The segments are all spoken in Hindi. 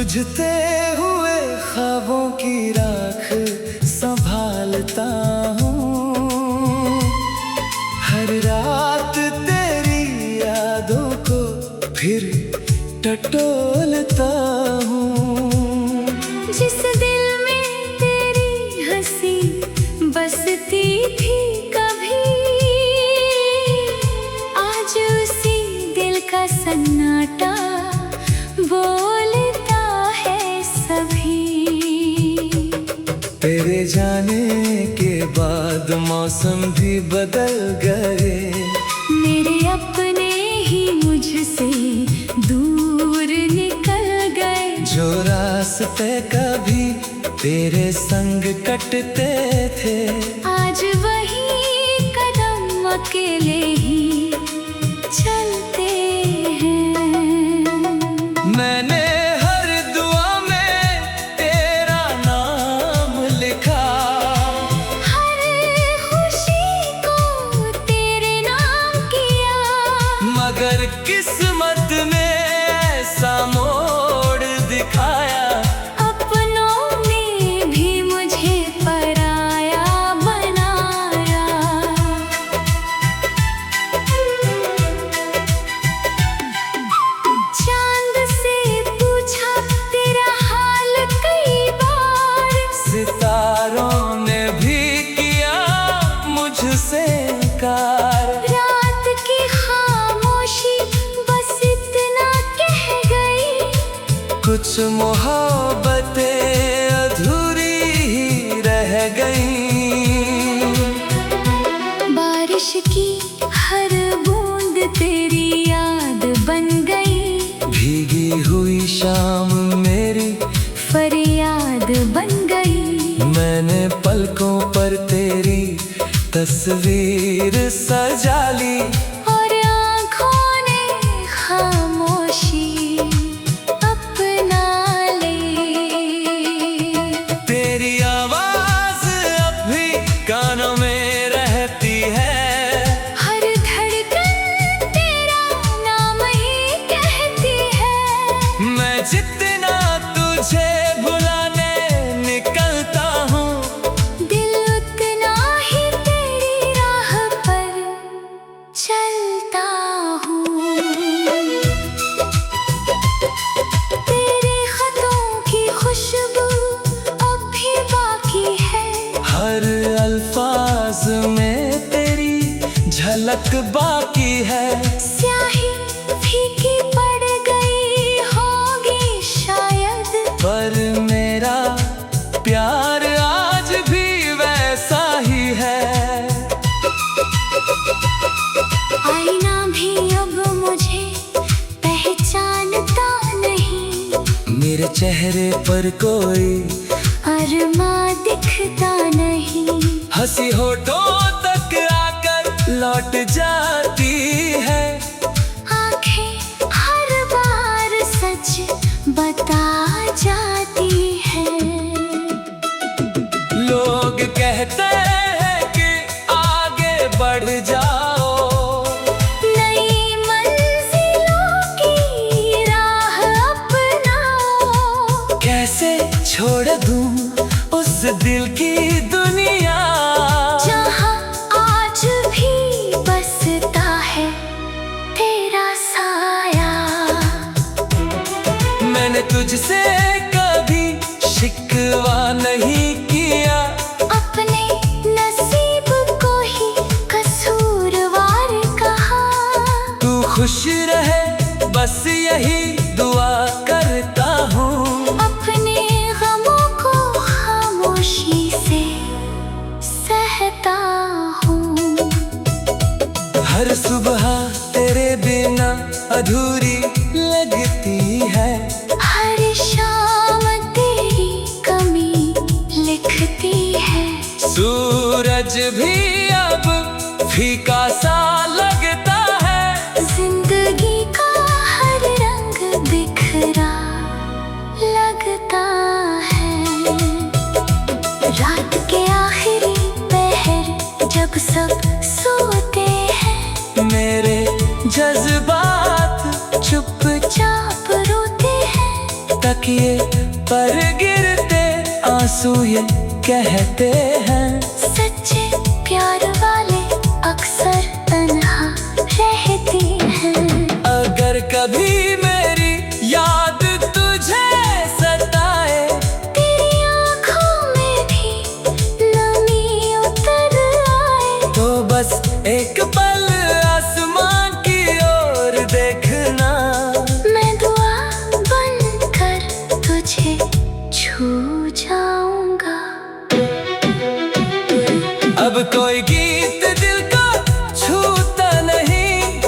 बुझते हुए ख्वाबों की राख संभालता हूँ। हर रात तेरी यादों को फिर टटोलता हूँ। जिस दिल में तेरी हंसी बसती थी कभी, आज उसी दिल का सन्नाटा बोलता है सभी। तेरे जाने के बाद मौसम भी बदल गए, मेरे अपने ही मुझसे दूर निकल गए। जो रास्ते कभी तेरे संग कटते थे, आज वही कदम अकेले ही चलते हैं। मैंने हर दुआ में तेरा नाम लिखा, हर खुशी को तेरे नाम किया, मगर किस्मत ने ऐसा मोड़ दिखाया। अपनों ने भी मुझे पराया बनाया। चांद से पूछा तेरा हाल कई बार, सितारों ने भी किया मुझसे इनकार। रात की खामोशी बस इतना कह गई, कुछ मोहब्बतें अधूरी ही रह गईं। बारिश की हर बूंद तेरी याद बन गई, भीगी हुई शाम मेरी फरियाद बन गई। मैंने पलकों पर तेरी तस्वीर सजा ली, और आँखों ने खामोशी अपना ली। तेरी आवाज अब भी कानों में रहती है, हर धड़कन तेरा नाम ही कहती है। मैं जितना तुझे भुलाने निकलता हूँ, दिल उतना ही तेरी राह पर चलता हूँ। तेरे खतों की खुशबू अब भी बाकी है, हर अल्फाज में तेरी झलक बाकी है। स्याही फीकी पड़ गई होगी शायद, पर मेरा प्यार आज भी वैसा ही है। आईना भी अब मुझे पहचानता नहीं, मेरे चेहरे पर कोई अरमा दिखता नहीं। हंसी होठों तक आकर लौट जाती है, आंखें हर बार सच बता जाती है। लोग कहते हैं कि आगे बढ़ जाओ, नई मंजिलों की राह अपनाओ। कैसे छोड़ दूं उस दिल की दुनिया, जहाँ आज भी बसता है तेरा साया। मैंने तुझसे कभी शिकवा नहीं किया, अपने नसीब को ही कसूरवार कहा। तू खुश रहे बस यही दुआ करता हूँ। अपने गमों को खामोशी से सहता हूँ। हर सुबह तेरे बिना अधूरी लगती है, हर शाम तेरी कमी लिखती है। सूरज भी अब फीका सा लगता है, जिंदगी का हर रंग बिखरा लगता है। रात के आखिरी पहर जब सब सोते हैं, मेरे जज्बात चुपचाप रोते हैं। तकिए पर गिरते आंसू ये कहते हैं, सच्चे प्यार वाले अक्सर तन्हा रहते हैं। अगर कभी मेरी याद तुझे सताए, तेरी आँखों में भी नमी उतर आए, तो बस एक पल आसमां की ओर देखना। मैं दुआ बनकर तुझे छू जाऊंगा। अब कोई गीत दिल को छूता नहीं,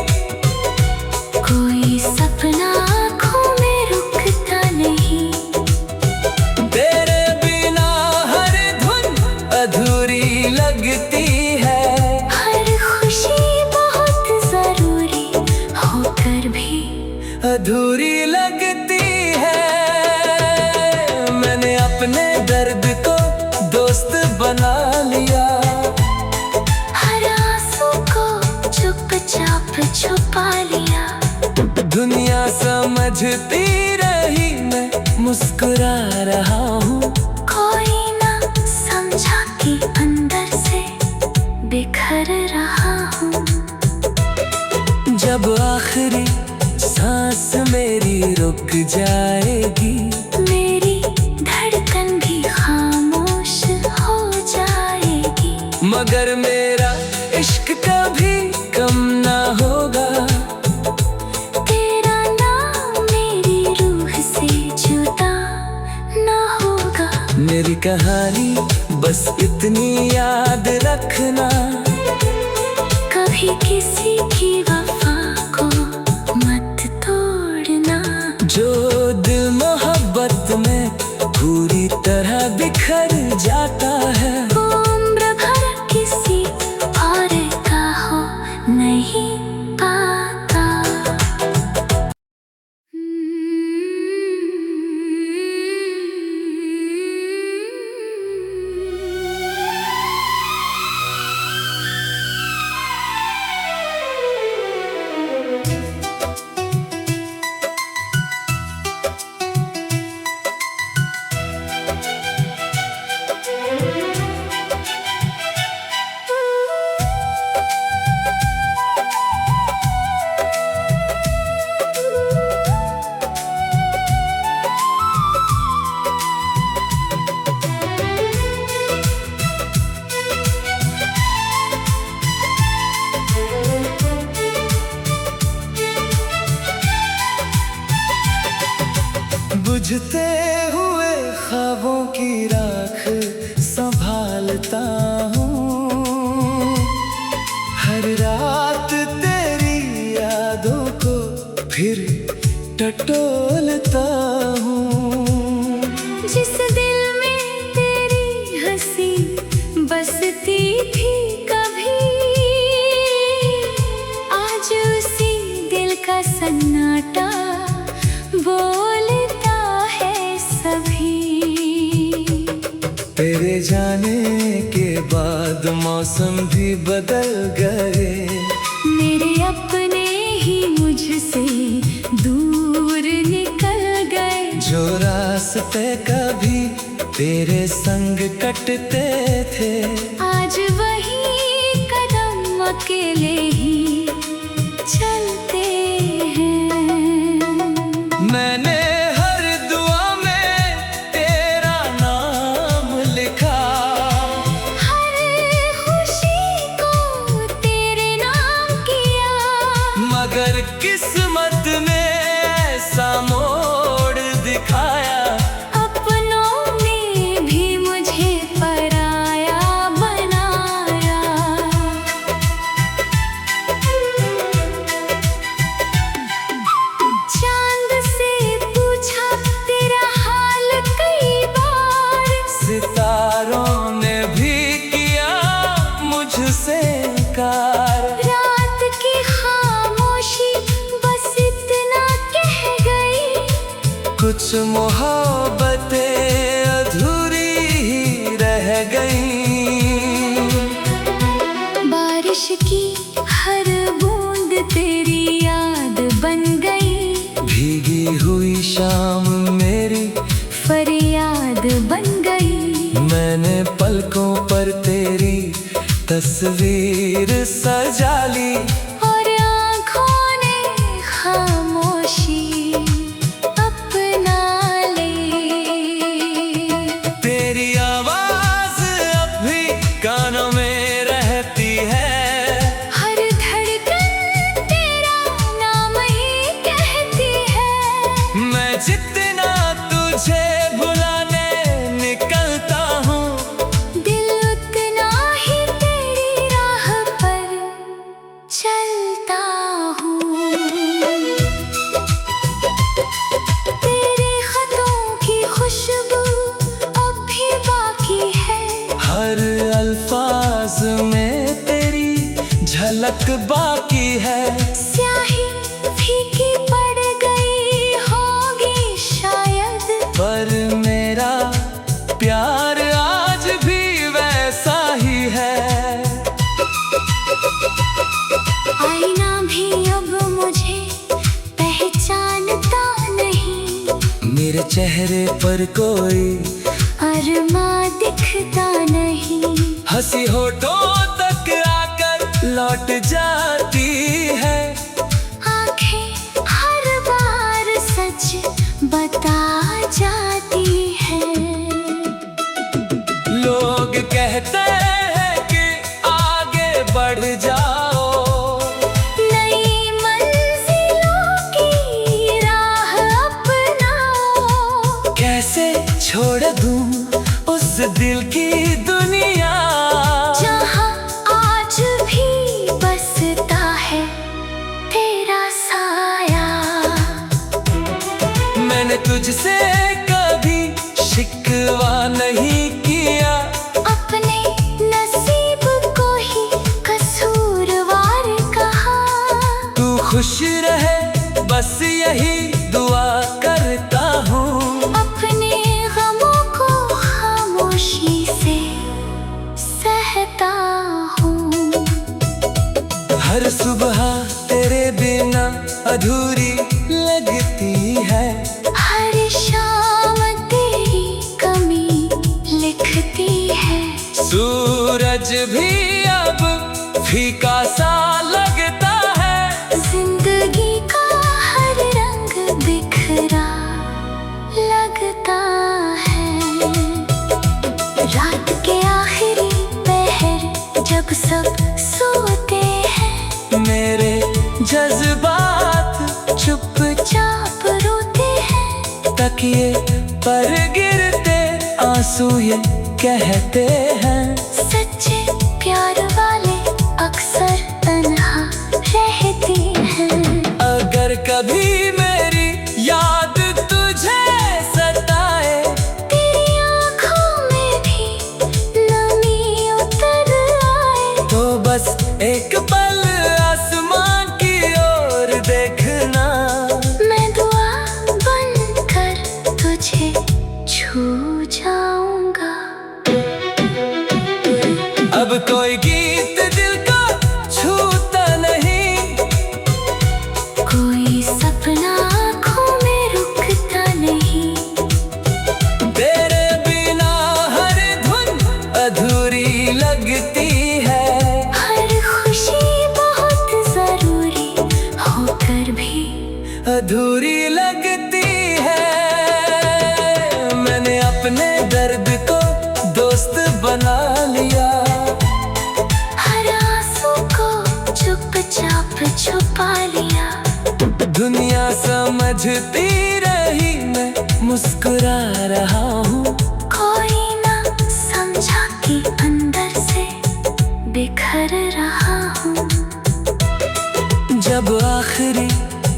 कोई सपना आँखों में रुकता नहीं, तेरे बिना हर धुन अधूरी लगती है। हर खुशी बहुत जरूरी होकर भी अधूरी लगती है। मैंने अपने दर्द को दोस्त बना लिया, हर आंसू को चुपचाप छुपा लिया। दुनिया समझती रही मैं मुस्कुरा रहा हूँ, कोई ना समझा कि अंदर से बिखर रहा हूँ। जब आखिरी सांस मेरी रुक जाएगी, मेरी धड़कन भी खामोश हो जाएगी, मगर मेरा इश्क कभी कम ना होगा। तेरा नाम मेरी रूह से जुदा ना होगा। मेरी कहानी बस इतनी याद रखना, कभी किसी की वफा को मत तोड़ना। जो दिल मोहब्बत में पूरी तरह बिखर जाता है, वो उम्र भर किसी और का हो नहीं पाता। बुझते हुए ख्वाबों की राख संभालता हूँ, हर रात तेरी यादों को फिर टटोलता हूँ। जिस दिल में तेरी हंसी बसती थी कभी, आज उसी दिल का सन्नाटा बोलता है सभी। तेरे जाने के बाद मौसम भी बदल गए, मेरे अपने ही मुझसे दूर निकल गए, जो रास्ते कभी तेरे संग कटते थे, आज वही कदम अकेले ही चलते हैं। मैंने हर दुआ में तेरा नाम लिखा, हर खुशी को तेरे नाम किया, मगर किस्मत ने ऐसा मोड़ दिखाया, अपनों ने भी मुझे पराया बनाया। चांद से पूछा तेरा हाल कई बार, सितारों ने भी किया मुझसे इनकार। रात की खामोशी बस इतना कह गई, कुछ मोहब्बतें अधूरी ही रह गईं। बारिश की हर बूंद तेरी याद बन गई, भीगी हुई शाम मेरी तस्वीर सजा ली और आँखों ने खामोशी अपना ली। तेरी आवाज अब भी कानों में रहती है, हर धड़कन तेरा नाम ही कहती है। मैं जितना तुझे भुलाने निकलता हूँ, दिल उतना ही तेरी राह पर चलता हूँ। तेरे खतों की खुशबू अब भी बाकी है, हर अल्फाज में तेरी झलक बाकी है। स्याही फीकी पड़ गई होगी शायद, पर मेरा प्यार आज भी वैसा ही है। आईना भी अब मुझे पहचानता नहीं, मेरे चेहरे पर कोई अरमा दिखता नहीं। हंसी होठों तक आकर लौट जाती है, आंखें हर बार सच बता जाती है। लोग कहते हैं कि आगे बढ़ जाओ, नई मंजिलों की राह अपनाओ। कैसे छोड़ दूं उस दिल की दुनिया, जहाँ आज भी बसता है तेरा साया। मैंने तुझसे कभी शिकवा नहीं किया, अपने नसीब को ही कसूरवार कहा। तू खुश रहे बस यही दुआ करता हूँ। अपने गमों को खामोशी से सहता हूँ। हर सुबह तेरे बिना अधूरी लगती है, हर शाम तेरी कमी लिखती है। सूरज भी अब फीका सा लगता है, जिंदगी का हर रंग बिखरा लगता है। रात के आखिरी पहर जब सब सोते हैं, मेरे जज्बात चुपचाप रोते हैं। तकिए पर गिरते आंसू ये कहते हैं, सच्चे प्यार वाले अक्सर तन्हा रहते हैं। अगर कभी मेरी याद तुझे सताए, तेरी आँखों में भी नमी उतर आए, तो बस एक पल आसमान की ओर देखना। मैं दुआ बनकर तुझे छू जाऊंगा। अब कोई गीत दिल को छूता नहीं, कोई सपना आँखों में रुकता नहीं। तेरे बिना हर धुन अधूरी लगती है, हर खुशी बहुत जरूरी होकर भी अधूरी लगती है। मैंने अपने दर्द को दोस्त बना लिया, हर आंसू को चुपचाप छुपा लिया। दुनिया समझती रही मैं मुस्कुरा रहा हूँ, कोई ना समझा कि अंदर से बिखर रहा हूँ। जब आखिरी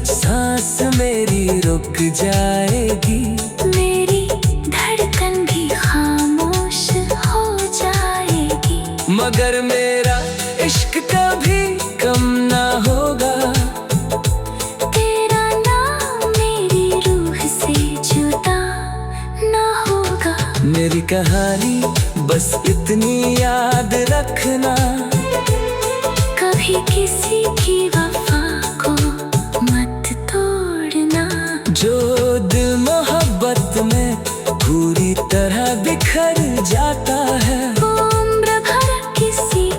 सांस मेरी रुक जाएगी, मेरी धड़कन भी खामोश हो जाएगी। मगर मेरा इश्क कभी कम ना होगा। तेरा नाम मेरी रूह से जुदा ना होगा। मेरी कहानी बस इतनी याद रखना, कभी किसी की वफा को मत तोड़ना। जो दिल मोहब्बत में पूरी तरह बिखर जाता है, वो उम्र भर किसी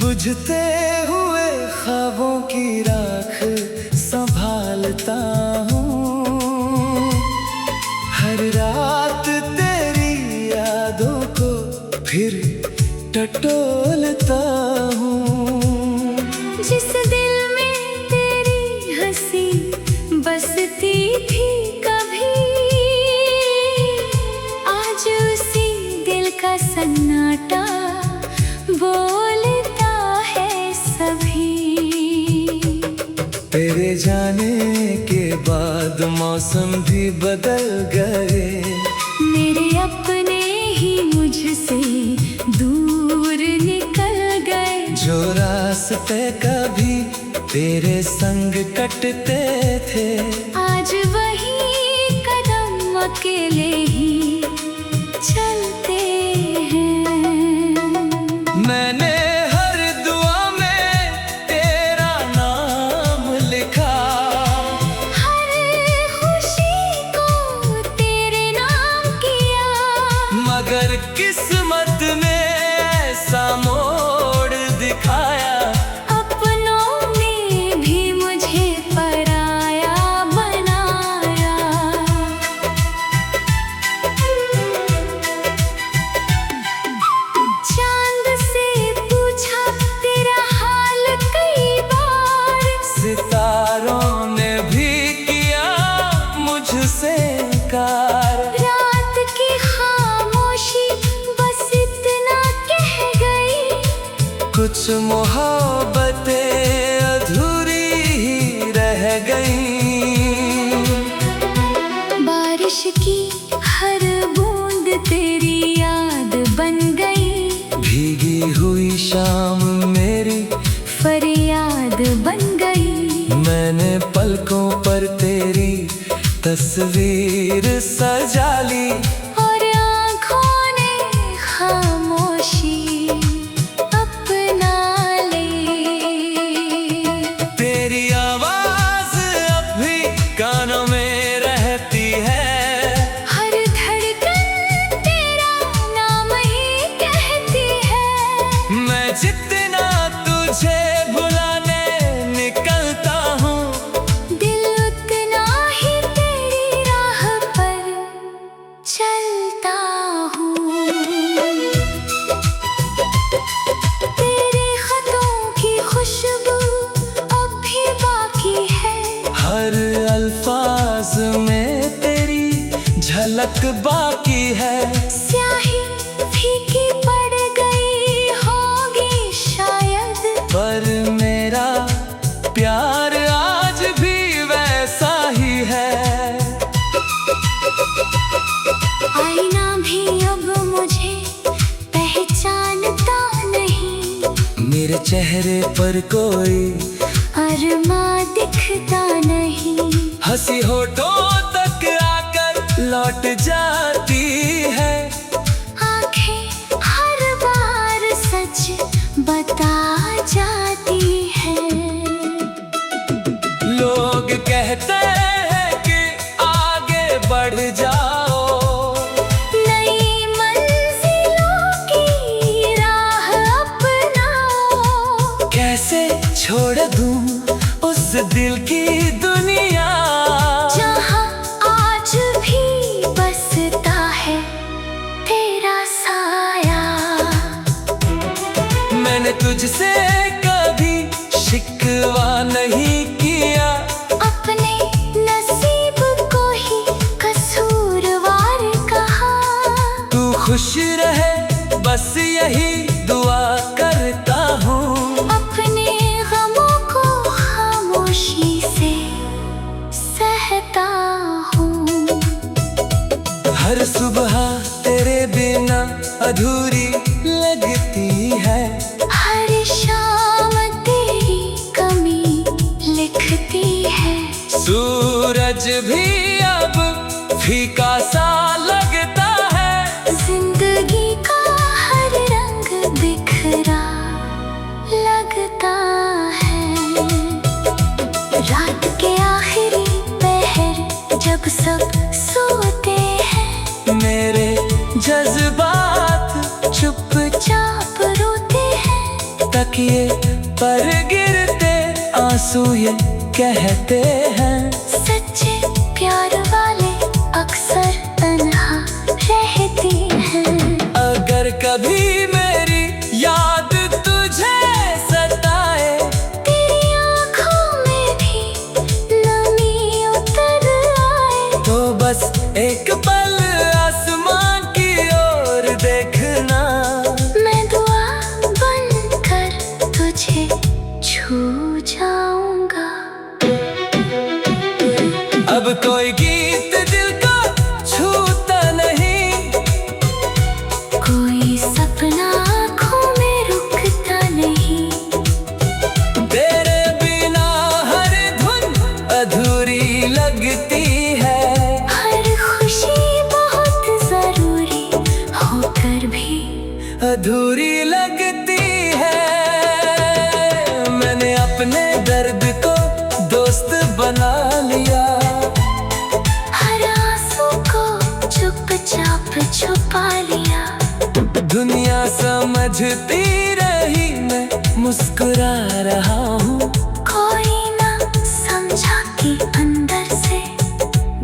बुझते हुए ख्वाबों की राख संभालता हूँ। हर रात तेरी यादों को फिर टटोलता हूँ। जिस दिल में तेरी हंसी बसती थी कभी, आज उसी दिल का सन्नाटा बोलता है सभी। तेरे जाने के बाद मौसम भी बदल गए। मेरे अपने ही मुझसे दूर निकल गए। जो रास्ते कभी तेरे संग कटते थे, आज वही कदम अकेले ही चलते हैं। मैंने हर दुआ में तेरा नाम लिखा, हर खुशी को तेरे नाम किया। मगर किस्मत ने ऐसा मोड़ दिखाया। अपनों ने भी मुझे पराया बनाया। चांद से पूछा तेरा हाल कई बार, सितारों ने भी किया मुझसे इनकार। रात की खामोशी बस इतना कह गई, कुछ मोहब्बतें अधूरी ही रह गईं। बारिश की हर बूंद तेरी याद बन गई। भीगी हुई शाम मेरी फरियाद बन गई। मैंने पलकों पर तेरी तस्वीर सजा ली। और आँखों ने खामोशी अपना ली। तेरी आवाज अब भी कानों में रहती है। हर धड़कन तेरा नाम ही कहती है। मैं जितना तुझे भुलाने निकलता हूँ, दिल उतना ही तेरी राह पर चलता हूँ। तेरे खतों की खुशबू अब भी बाकी है। हर अल्फाज में तेरी झलक बाकी है। स्याही फीकी पड़ गई होगी शायद, पर मेरा प्यार आज भी वैसा ही है। आईना भी अब मुझे पहचानता नहीं। मेरे चेहरे पर कोई अरमा दिखता नहीं। हंसी होठों तक आकर लौट जाती है। आंखें हर बार सच बता जाती है। लोग कहते हैं कि आगे बढ़ जाओ, नई मंजिलों की राह अपनाओ। कैसे छोड़ दूं उस दिल की दुनिया, जहाँ आज भी बसता है तेरा साया। मैंने तुझसे कभी शिकवा नहीं किया। अपने नसीब को ही कसूरवार कहा। तू खुश रहे बस यही दुआ करता हूँ। अपने गमों को खामोशी से सहता हूँ। हर सुबह तेरे बिना अधूरी लगती है। हर शाम तेरी कमी लिख तकिए पर गिरते आंसू ये कहते हैं, सच्चे प्यार वाले अक्सर तन्हा रहती हैं। अगर कभी मेरी याद तुझे सताए, तेरी आँखों में भी नमी उतर आए, तो बस एक पल आसमान की ओर देखना। मैं दुआ बनकर तुझे छू जाऊंगा। अब कोई गीत दिल को छूता नहीं, कोई सपना आँखों में रुकता नहीं, तेरे बिना हर धुन अधूरी लगती है। हर खुशी बहुत जरूरी होकर भी अधूरी लगती है। मैंने अपने दर्द को दोस्त बना लिया, हर आंसू को चुपचाप छुपा लिया। दुनिया समझती रही मैं मुस्कुरा रहा हूँ, कोई ना समझा कि अंदर से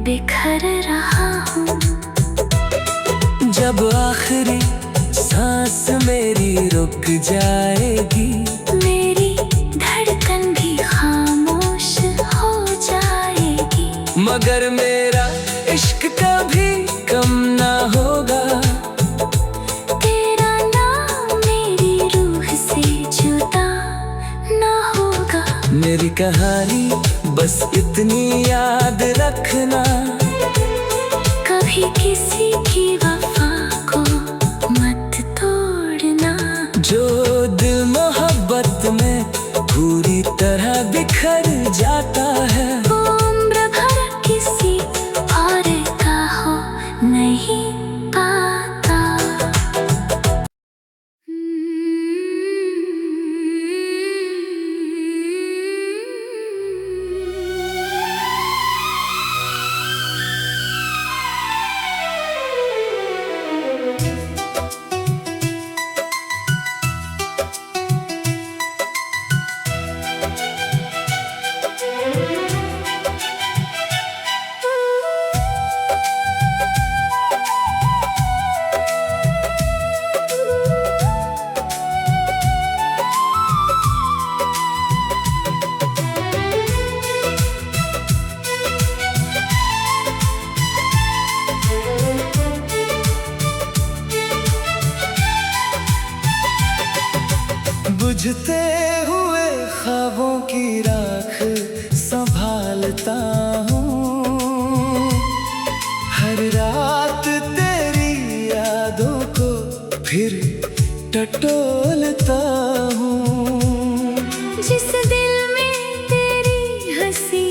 बिखर रहा हूँ। जब आखिरी सांस मेरी रुक जाएगी, मेरी धड़कन भी खामोश हो जाएगी, मगर मेरा इश्क कभी कम ना होगा। तेरा नाम मेरी रूह से जुदा ना होगा। मेरी कहानी बस इतनी याद रखना, कभी किसी की वफा को मत तोड़ना। जो दिल मोहब्बत में पूरी तरह बिखर जाता है, वो उम्र भर किसी और का हो नहीं पाता। बुझते हुए ख्वाबों की राख संभालता हूँ, हर रात तेरी यादों को फिर टटोलता हूँ। जिस दिल में तेरी हंसी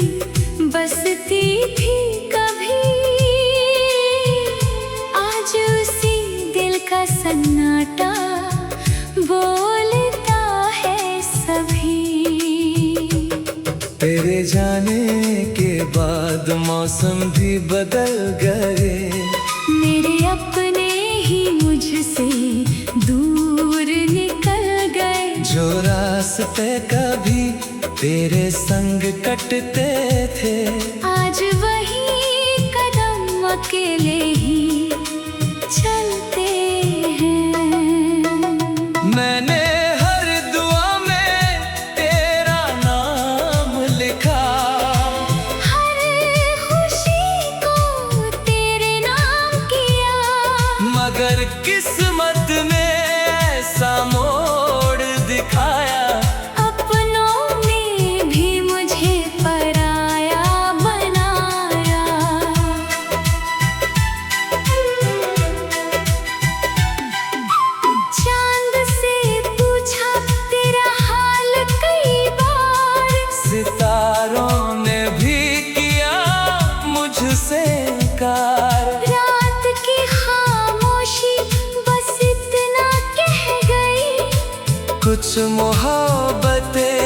बसती थी कभी, आज उसी दिल का सन्नाटा बोलता है सभी। तेरे जाने के बाद मौसम भी बदल गए, मेरे अपने ही मुझसे दूर निकल गए। जो रास्ते कभी तेरे संग कटते थे, आज वही कदम अकेले ही चलते हैं। मैंने हर दुआ में तेरा नाम लिखा, हर खुशी को तेरे नाम किया, मगर किस्मत ने ऐसा मोड़ दिखाया। अपनों ने भी मुझे पराया बनाया। चांद से पूछा तेरा हाल कई बार, सितारों ने भी किया मुझसे इनकार। रात की खामोशी बस इतना कह गई, कुछ मोहब्बतें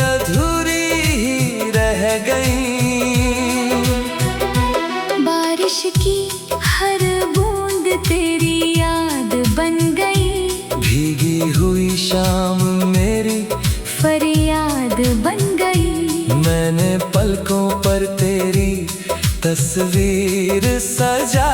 अधूरी ही रह गईं। बारिश की हर बूंद तेरी याद बन गई, भीगी हुई शाम मेरी तस्वीर सजा